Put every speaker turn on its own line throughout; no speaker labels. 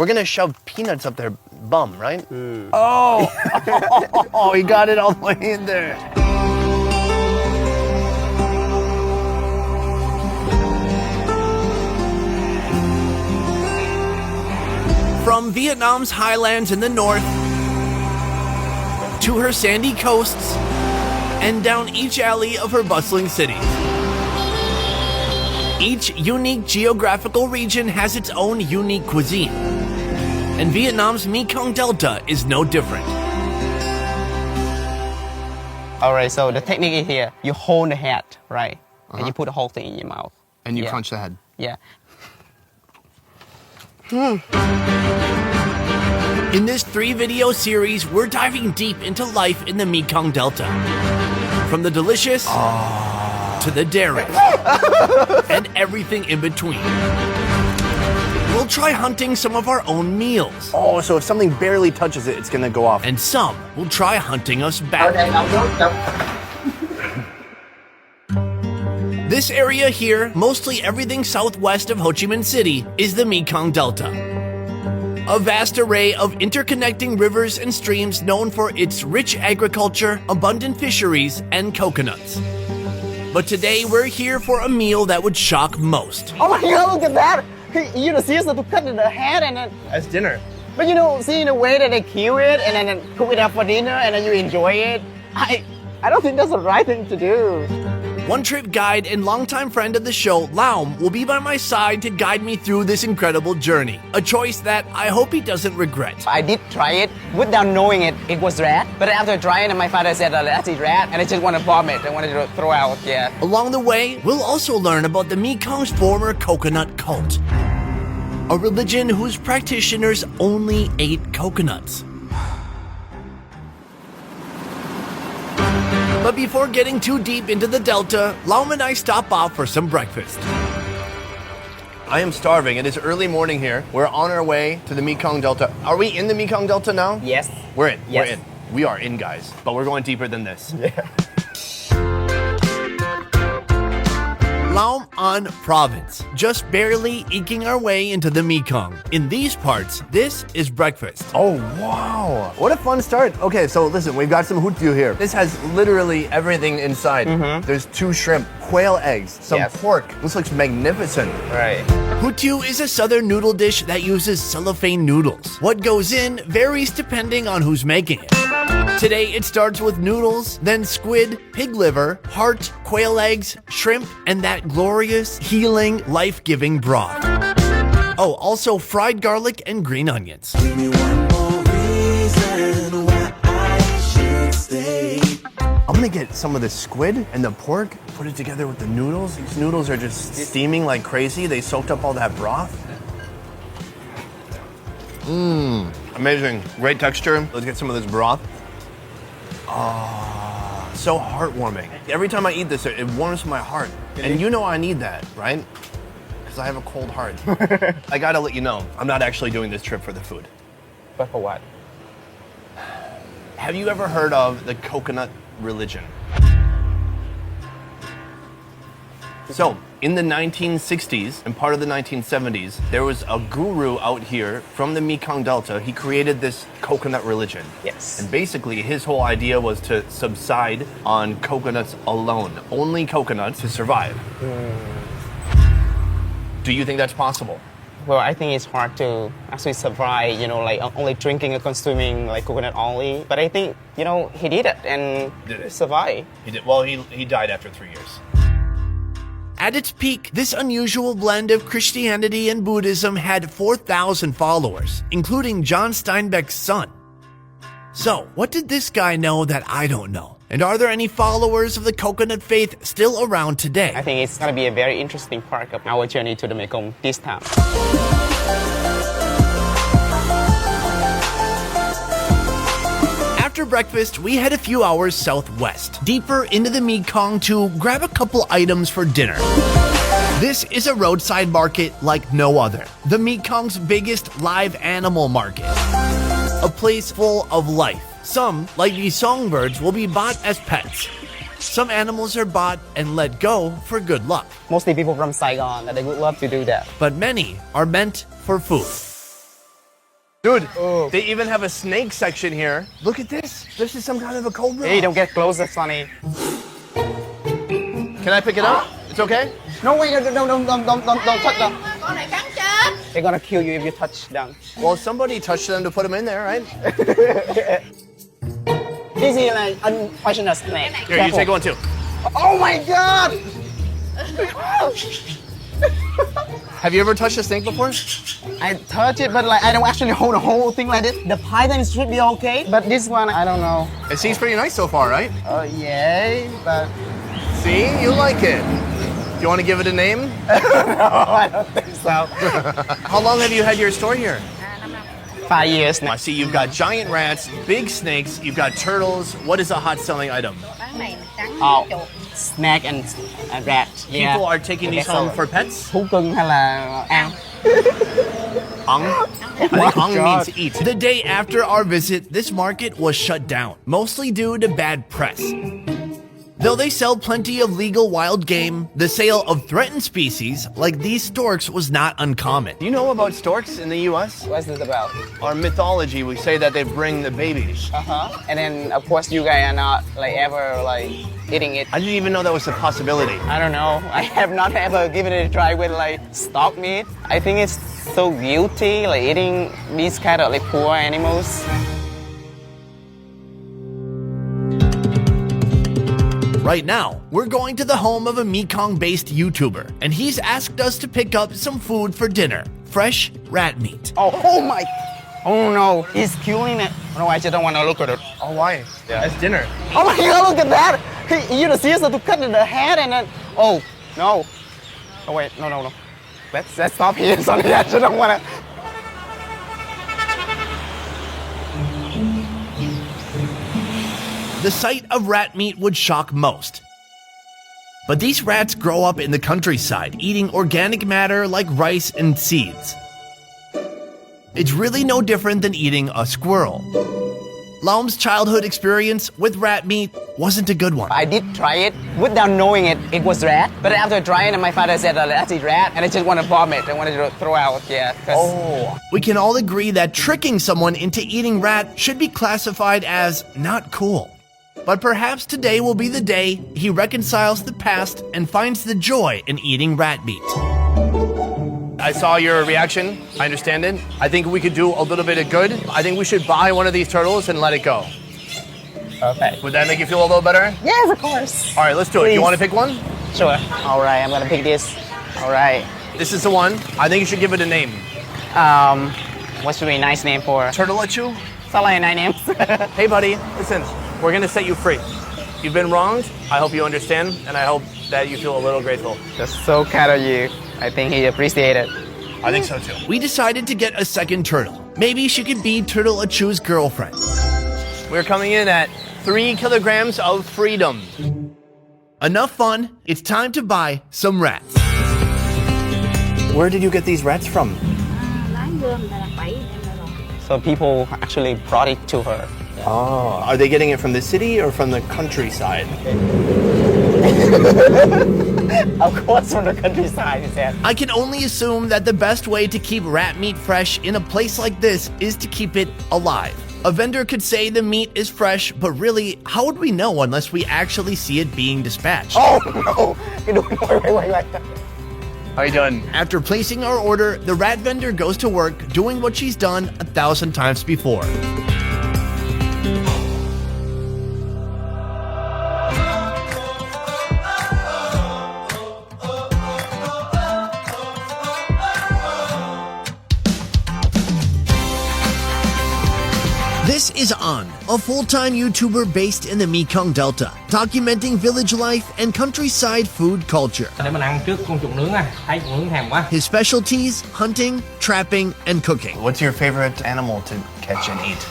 We're gonna shove peanuts up their bum, right? Oh! Oh, he got it all the way in there. From Vietnam's highlands in the north to her sandy coasts and down each alley of her bustling cities. Each unique geographical region has its own unique cuisine, and Vietnam's Mekong Delta is no different.
All right, so the technique is here. You hold the head, right? And you put the whole thing in your mouth.
And you
Yeah.
crunch the head.
Yeah.
In this 3-video series, we're diving deep into life in the Mekong Delta. From the delicious to the daring and everything in between. We'll try hunting some of our own meals. Oh, so if something barely touches it, it's gonna go off. And some will try hunting us back. This area here, mostly everything southwest of Ho Chi Minh City, is the Mekong Delta. A vast array of interconnecting rivers and streams known for its rich agriculture, abundant fisheries, and coconuts. But today we're here for a meal that would shock most.
Oh my God, look at that! You know, seriously, to cut the head and then...
That's dinner.
But you know, seeing the way that they kill it and then cook it up for dinner and then you enjoy it, I don't think that's the right thing to do.
One trip guide and longtime friend of the show, Laum, will be by my side to guide me through this incredible journey. A choice that I hope he doesn't regret.
I did try it without knowing it was rat. But after trying it, my father said that's rat, and I just want to vomit. I wanted to throw out, yeah.
Along the way, we'll also learn about the Mekong's former coconut cult. A religion whose practitioners only ate coconuts. But before getting too deep into the Delta, Laum and I stop off for some breakfast. I am starving. It is early morning here. We're on our way to the Mekong Delta. Are we in the Mekong Delta now?
Yes.
We're in.
Yes.
We're in. We are in, guys. But we're going deeper than this.
Yeah.
Laum An Province, just barely eking our way into the Mekong. In these parts, this is breakfast. Oh, wow. What a fun start. Okay, so listen, we've got some hutiu here. This has literally everything inside. There's 2 shrimp, quail eggs, some
Yes.
pork. This looks magnificent.
Right.
Hutiu is a southern noodle dish that uses cellophane noodles. What goes in varies depending on who's making it. Today, it starts with noodles, then squid, pig liver, heart, quail eggs, shrimp, and that glorious, healing, life-giving broth. Oh, also fried garlic and green onions.
Give me one more reason why I should stay.
I'm gonna get some of the squid and the pork, put it together with the noodles. These noodles are just steaming like crazy. They soaked up all that broth. Amazing. Great texture. Let's get some of this broth. Oh, so heartwarming. Every time I eat this, it warms my heart. And you know I need that, right? Because I have a cold heart. I gotta let you know, I'm not actually doing this trip for the food.
But for what?
Have you ever heard of the coconut religion? So, in the 1960s and part of the 1970s, there was a guru out here from the Mekong Delta. He created this coconut religion.
Yes.
And basically, his whole idea was to subside on coconuts alone. Only coconuts to survive. Do you think that's possible?
Well, I think it's hard to actually survive, you know, like only drinking and consuming like coconut only. But I think, you know, he did it and
Did it.
survived.
He did. Well, he died after 3 years. At its peak, this unusual blend of Christianity and Buddhism had 4,000 followers, including John Steinbeck's son. So, what did this guy know that I don't know? And are there any followers of the coconut faith still around today?
I think it's going to be a very interesting part of our journey to the Mekong this time.
After breakfast, we head a few hours southwest, deeper into the Mekong to grab a couple items for dinner. This is a roadside market like no other, the Mekong's biggest live animal market. A place full of life. Some, like these songbirds, will be bought as pets. Some animals are bought and let go for good luck.
Mostly people from Saigon, that they would love to do that.
But many are meant for food. Dude, they even have a snake section here. Look at this. This is some kind of a cobra.
Hey, don't get close, that's funny.
Can I pick it up? It's okay?
No, wait, don't touch them.
Con này cắn chết.
They're gonna kill you if you touch them.
Well, somebody touched them to put them in there, right?
This is like unpoisonous snake.
Here, you take one too.
Oh my god!
Have you ever touched a snake before?
I touch it, but like I don't actually hold the whole thing like this. The python should be okay, but this one, I don't know.
It seems pretty nice so far, right?
Oh yeah, but
See, you like it. Do you want to give it a name?
no, I don't think so.
How long have you had your store here?
5 years now.
I see you've got giant rats, big snakes, you've got turtles. What is a hot selling item?
Bán này cắn
Oh,
chuột.
snake and rat. Yeah.
People are taking these home for pets?
Thú cưng hay là ăn?
Ang? I think ang
God.
means eat. The day after our visit, this market was shut down, mostly due to bad press. Though they sell plenty of legal wild game, the sale of threatened species like these storks was not uncommon. Do you know about storks in the US?
What's this about?
Our mythology, we say that they bring the babies.
And then of course you guys are not like ever like eating it.
I didn't even know that was a possibility.
I don't know. I have not ever given it a try with like stock meat. I think it's so guilty like eating these kind of like poor animals.
Right now, we're going to the home of a Mekong-based YouTuber, and he's asked us to pick up some food for dinner. Fresh rat meat.
Oh my! Oh no, he's killing it. No, I just don't want to look at it.
Oh, why?
Yeah.
That's dinner.
Oh my god, look at that! He used the scissors to cut the head and then. Oh no! Oh wait, no. Let's stop here. Sorry, I just don't want to.
The sight of rat meat would shock most. But these rats grow up in the countryside, eating organic matter like rice and seeds. It's really no different than eating a squirrel. Laum's childhood experience with rat meat wasn't a good one.
I did try it without knowing it was rat. But after trying it, my father said, "That's eat rat," and I just want to vomit. I wanted to throw out. Yeah.
We can all agree that tricking someone into eating rat should be classified as not cool. But perhaps today will be the day he reconciles the past and finds the joy in eating rat meat. I saw your reaction. I understand it. I think we could do a little bit of good. I think we should buy one of these turtles and let it go.
Okay.
Would that make you feel a little better?
Yes, of course.
All right, let's do it.
Please.
You want to pick one?
Sure. All right, I'm gonna pick this. All right.
This is the one. I think you should give it a name.
What should be a nice name for?
Turtleachu?
Sound like 9 names.
Hey, buddy, listen, we're gonna set you free. You've been wronged. I hope you understand, and I hope that you feel a little grateful.
That's so kind of you. I think he appreciated it.
I think so too. We decided to get a second turtle. Maybe she could be Turtleachu's girlfriend. We're coming in at 3 kilograms of freedom. Enough fun. It's time to buy some rats. Where did you get these rats from?
Lái gươm là bẫy em là rồi.
So people actually brought it to her.
Oh, are they getting it from the city or from the countryside?
Of course, from the countryside, he said.
I can only assume that the best way to keep rat meat fresh in a place like this is to keep it alive. A vendor could say the meat is fresh, but really, how would we know unless we actually see it being dispatched?
Oh no! Wait.
How you doing? After placing our order, the rat vendor goes to work doing what she's done 1,000 times before. This is An, a full-time YouTuber based in the Mekong Delta, documenting village life and countryside food culture.
Để mình ăn trước con chuột nướng à, thấy chuột nướng thèm quá.
His specialties, hunting, trapping, and cooking.
What's your favorite animal to catch and eat?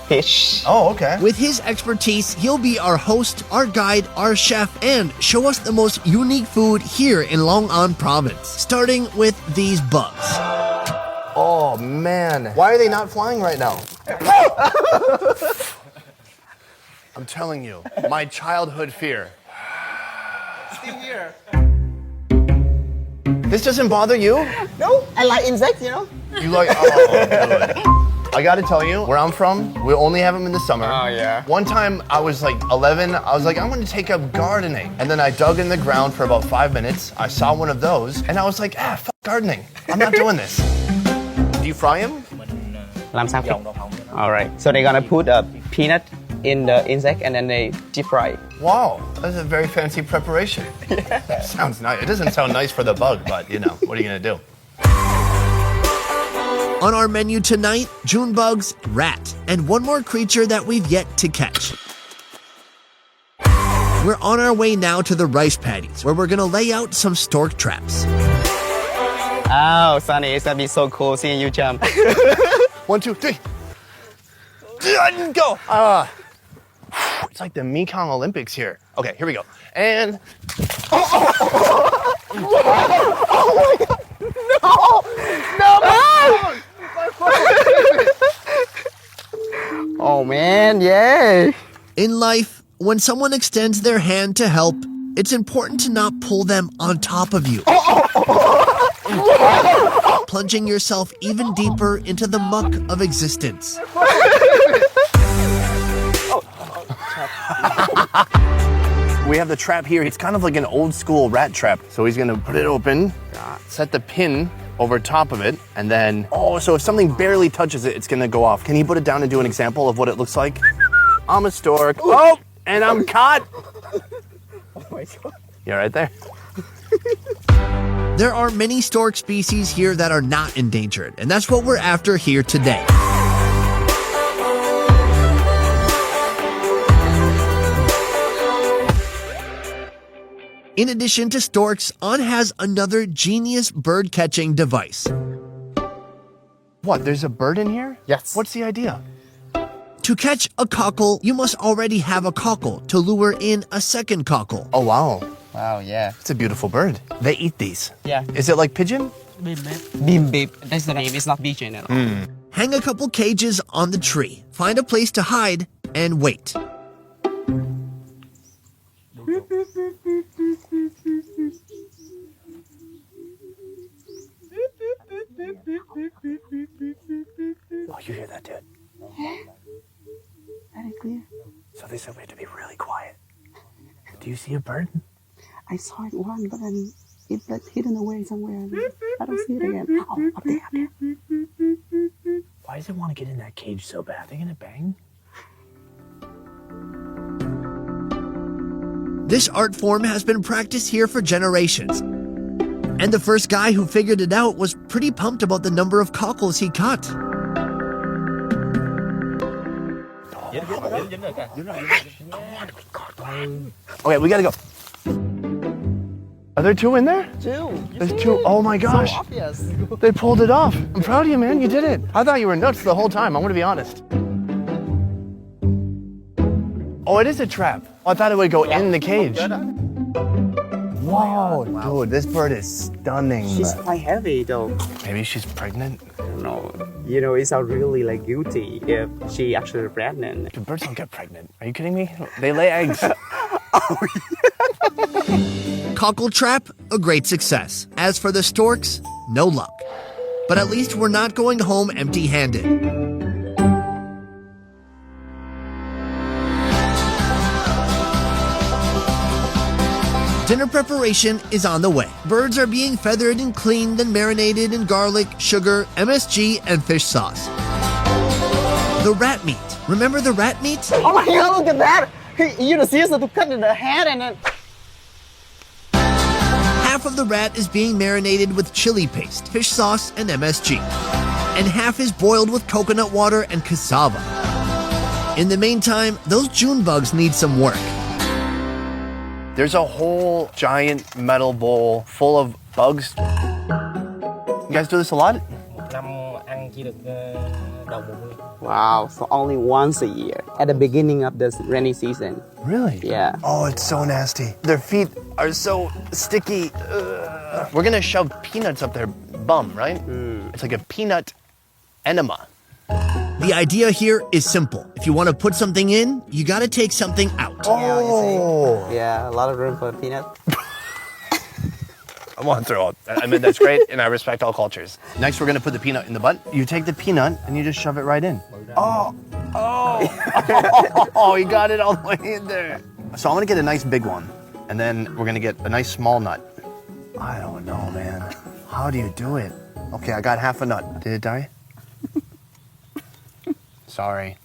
Fish.
Oh, okay.
With his expertise, he'll be our host, our guide, our chef, and show us the most unique food here in Long An province, starting with these bugs.
Oh, man. Why are they not flying right now?
I'm telling you, my childhood fear.
This doesn't bother you?
No, I like insects, you know.
You like, oh, dude. I gotta tell you, where I'm from, we only have them in the summer.
Oh, yeah.
One time I was like 11, I was like, I'm gonna take up gardening. And then I dug in the ground for about 5 minutes. I saw one of those, and I was like, fuck gardening. I'm not doing this. Do you fry them?
Làm sao? All right. So they're gonna put a peanut in the insect and then they deep fry.
Wow, that's a very fancy preparation. Yeah. Sounds nice. It doesn't sound nice for the bug, but you know, what are you gonna do?
On our menu tonight, June bugs, rat, and one more creature that we've yet to catch. We're on our way now to the rice paddies, where we're gonna lay out some stork traps.
Oh, Sunny, it's gonna be so cool seeing you jump.
1, 2, 3. Go! It's like the Mekong Olympics here. Okay, here we go. And
Oh man, yay!
In life, when someone extends their hand to help, it's important to not pull them on top of you, plunging yourself even deeper into the muck of existence.
we have the trap here. It's kind of like an old school rat trap. So he's gonna put it open, set the pin over top of it, and then, so if something barely touches it, it's gonna go off. Can you put it down and do an example of what it looks like? I'm a stork. Oh, and I'm caught.
Oh my god.
You're right there.
There are many stork species here that are not endangered, and that's what we're after here today. In addition to storks, On has another genius bird-catching device.
What, there's a bird in here?
Yes.
What's the idea?
To catch a cockle, you must already have a cockle to lure in a second cockle.
Oh, wow.
Wow, yeah.
It's a beautiful bird. They eat these.
Yeah.
Is it like pigeon?
Bim bim. That's the name. It's not pigeon at all.
Hang a couple cages on the tree, find a place to hide, and wait.
Oh, you hear that, dude?
Very clear.
So they said we had to be really quiet. Do you see a bird?
I saw it one, but then it like hidden away somewhere. I don't see it again. Oh, up there, up there.
Why does it want to get in that cage so bad? Are they gonna bang?
This art form has been practiced here for generations. And the first guy who figured it out was pretty pumped about the number of cockles he caught.
Okay, we gotta go. Are there two in there?
Two.
There's two. Oh my gosh.
So obvious.
They pulled it off. I'm proud of you, man. You did it. I thought you were nuts the whole time. I'm gonna be honest. Oh, it is a trap. I thought it would go in the cage. Whoa, dude, this bird is stunning.
She's quite heavy though.
Maybe she's pregnant.
No, you know, it's really like guilty if she actually pregnant.
Dude, birds don't get pregnant. Are you kidding me? They lay eggs.
Cockle trap, a great success. As for the storks, no luck. But at least we're not going home empty-handed. Dinner preparation is on the way. Birds are being feathered and cleaned and marinated in garlic, sugar, MSG, and fish sauce. The rat meat. Remember the rat meat?
Oh my god, look at that! He used the scissors to cut the head and then...
Half of the rat is being marinated with chili paste, fish sauce, and MSG. And half is boiled with coconut water and cassava. In the meantime, those June bugs need some work.
There's a whole giant metal bowl full of bugs. You guys do this a lot?
Năm ăn chỉ được đầu mùa mưa.
Wow, so only once a year at the beginning of the rainy season.
Really?
Yeah.
Oh, it's so nasty. Their feet are so sticky. Ugh. We're gonna shove peanuts up their bum, right? It's like a peanut enema.
The idea here is simple. If you want to put something in, you gotta take something out.
Oh.
Yeah, a lot of room for peanut.
I want to throw up. I mean, that's great, and I respect all cultures. Next, we're going to put the peanut in the butt. You take the peanut, and you just shove it right in. Oh, you got it all the way in there. So I'm going to get a nice big one, and then we're going to get a nice small nut. I don't know, man. How do you do it? Okay, I got half a nut. Did it die? Sorry.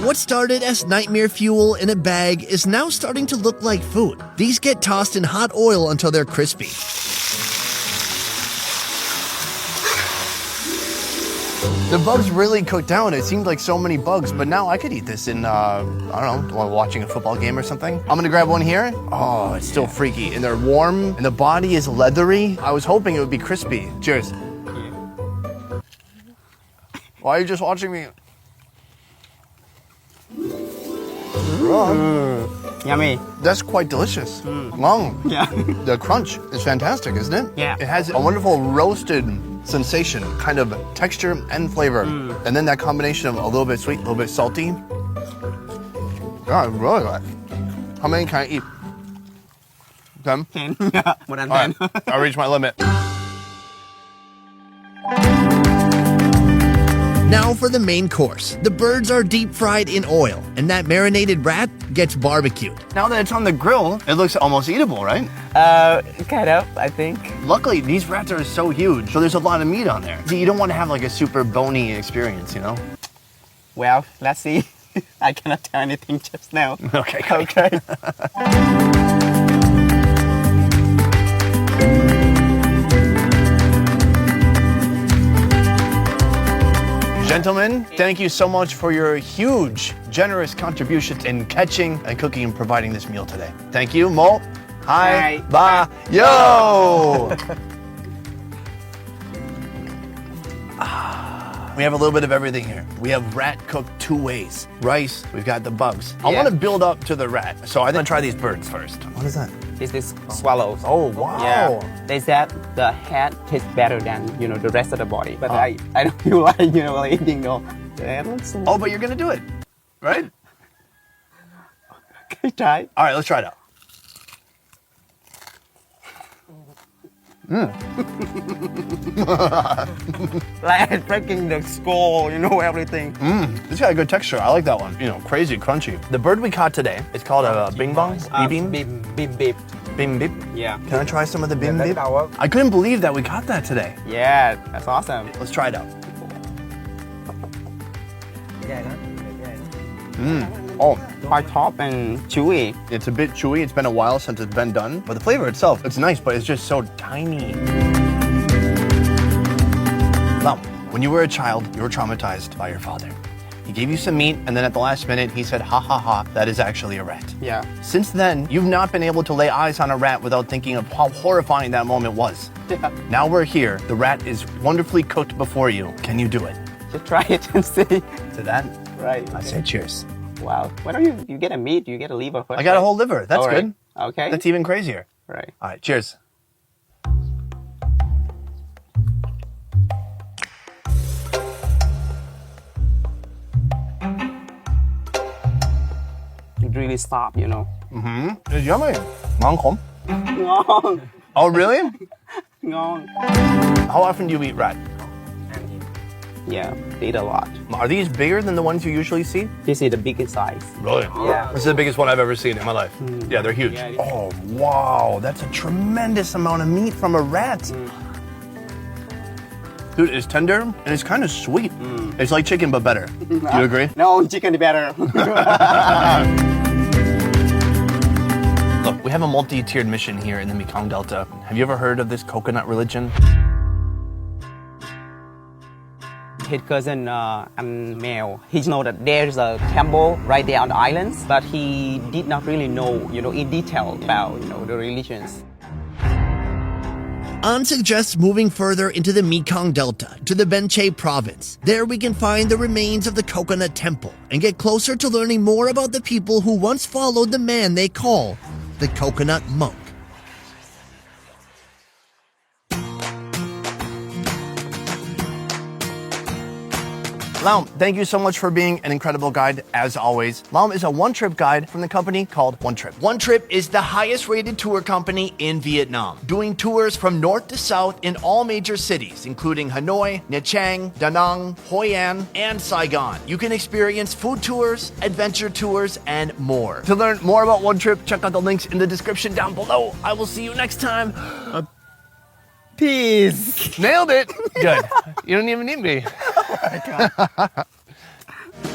What started as nightmare fuel in a bag is now starting to look like food. These get tossed in hot oil until they're crispy.
The bugs really cooked down. It seemed like so many bugs, but now I could eat this in, I don't know, while watching a football game or something. I'm gonna grab one here. Oh, it's still freaky. And they're warm, and the body is leathery. I was hoping it would be crispy. Cheers. Why are you just watching me?
Yummy.
That's quite delicious. Long.
Yeah.
The crunch is fantastic, isn't it?
Yeah.
It has a wonderful roasted sensation, kind of texture and flavor. And then that combination of a little bit sweet, a little bit salty. God, I really like it. How many can I eat? 10?
10. Yeah. More than
All
10.
right, I reached my limit.
Now for the main course. The birds are deep fried in oil, and that marinated rat gets barbecued.
Now that it's on the grill, it looks almost eatable, right?
Kind of, I think.
Luckily, these rats are so huge, so there's a lot of meat on there. See, you don't want to have like a super bony experience, you know?
Well, let's see. I cannot tell anything just now.
Okay.
Okay.
Gentlemen, thank you so much for your huge, generous contribution in catching and cooking and providing this meal today. Thank you, Mo. Hi.
Hi.
Ba. Yo. We have a little bit of everything here. We have rat cooked 2 ways. Rice, we've got the bugs. I
Yeah.
want to build up to the rat, so I think I'm gonna try these birds first. What is that?
This is swallows.
Oh, wow.
Yeah. They said the head tastes better than, the rest of the body. But I don't feel like, eating the head.
Oh, but you're gonna do it, right?
Okay, try.
All right, let's try it out.
Like breaking the skull, everything.
It's got a good texture. I like that one. Crazy crunchy. The bird we caught today, it's called a bing bong. Bim
Bim bim.
bim bim.
Yeah.
Can I try some of the bim
that's
bim?
our-
I couldn't believe that we caught that today.
Yeah, that's awesome.
Let's try it out. Oh,
Quite top and chewy.
it's a bit chewy. It's been a while since it's been done, but the flavor itself, it's nice, but it's just so tiny. Now, when you were a child, you were traumatized by your father. He gave you some meat, and then at the last minute, he said, ha ha ha, that is actually a rat.
Yeah.
Since then, you've not been able to lay eyes on a rat without thinking of how horrifying that moment was.
Yeah.
Now we're here. The rat is wonderfully cooked before you. Can you do it?
Just try it and see.
To that,
Right.
I say cheers.
Wow. Why don't you get a meat? You get a liver first.
I got a
right?
whole liver. That's
All right.
good.
Okay.
That's even crazier.
right.
All right, cheers.
It really stop,
It's yummy. Ngon khom.
Ngon.
Oh, really?
Ngon.
How often do you eat rat?
Yeah, they eat a lot.
Are these bigger than the ones you usually see?
This is the biggest size.
Really?
Yeah.
This is the biggest one I've ever seen in my life. Yeah, they're huge.
Yeah.
Oh, wow. That's a tremendous amount of meat from a rat. Dude, it's tender and it's kind of sweet. It's like chicken, but better. Do you agree?
No, chicken is better.
Look, we have a multi-tiered mission here in the Mekong Delta. Have you ever heard of this coconut religion?
His cousin and Mel, he know that there's a temple right there on the islands, but he did not really know, in detail about, the religions.
An suggests moving further into the Mekong Delta to the Benche province. There we can find the remains of the Coconut Temple and get closer to learning more about the people who once followed the man they call the Coconut Monk.
Laum, thank you so much for being an incredible guide, as always. Laum is a one-trip guide from the company called One Trip.
One Trip is the highest rated tour company in Vietnam, doing tours from north to south in all major cities, including Hanoi, Nha Trang, Da Nang, Hoi An, and Saigon. You can experience food tours, adventure tours, and more.
To learn more about One Trip, check out the links in the description down below. I will see you next time.
Peace.
Nailed it. Good. You don't even need me.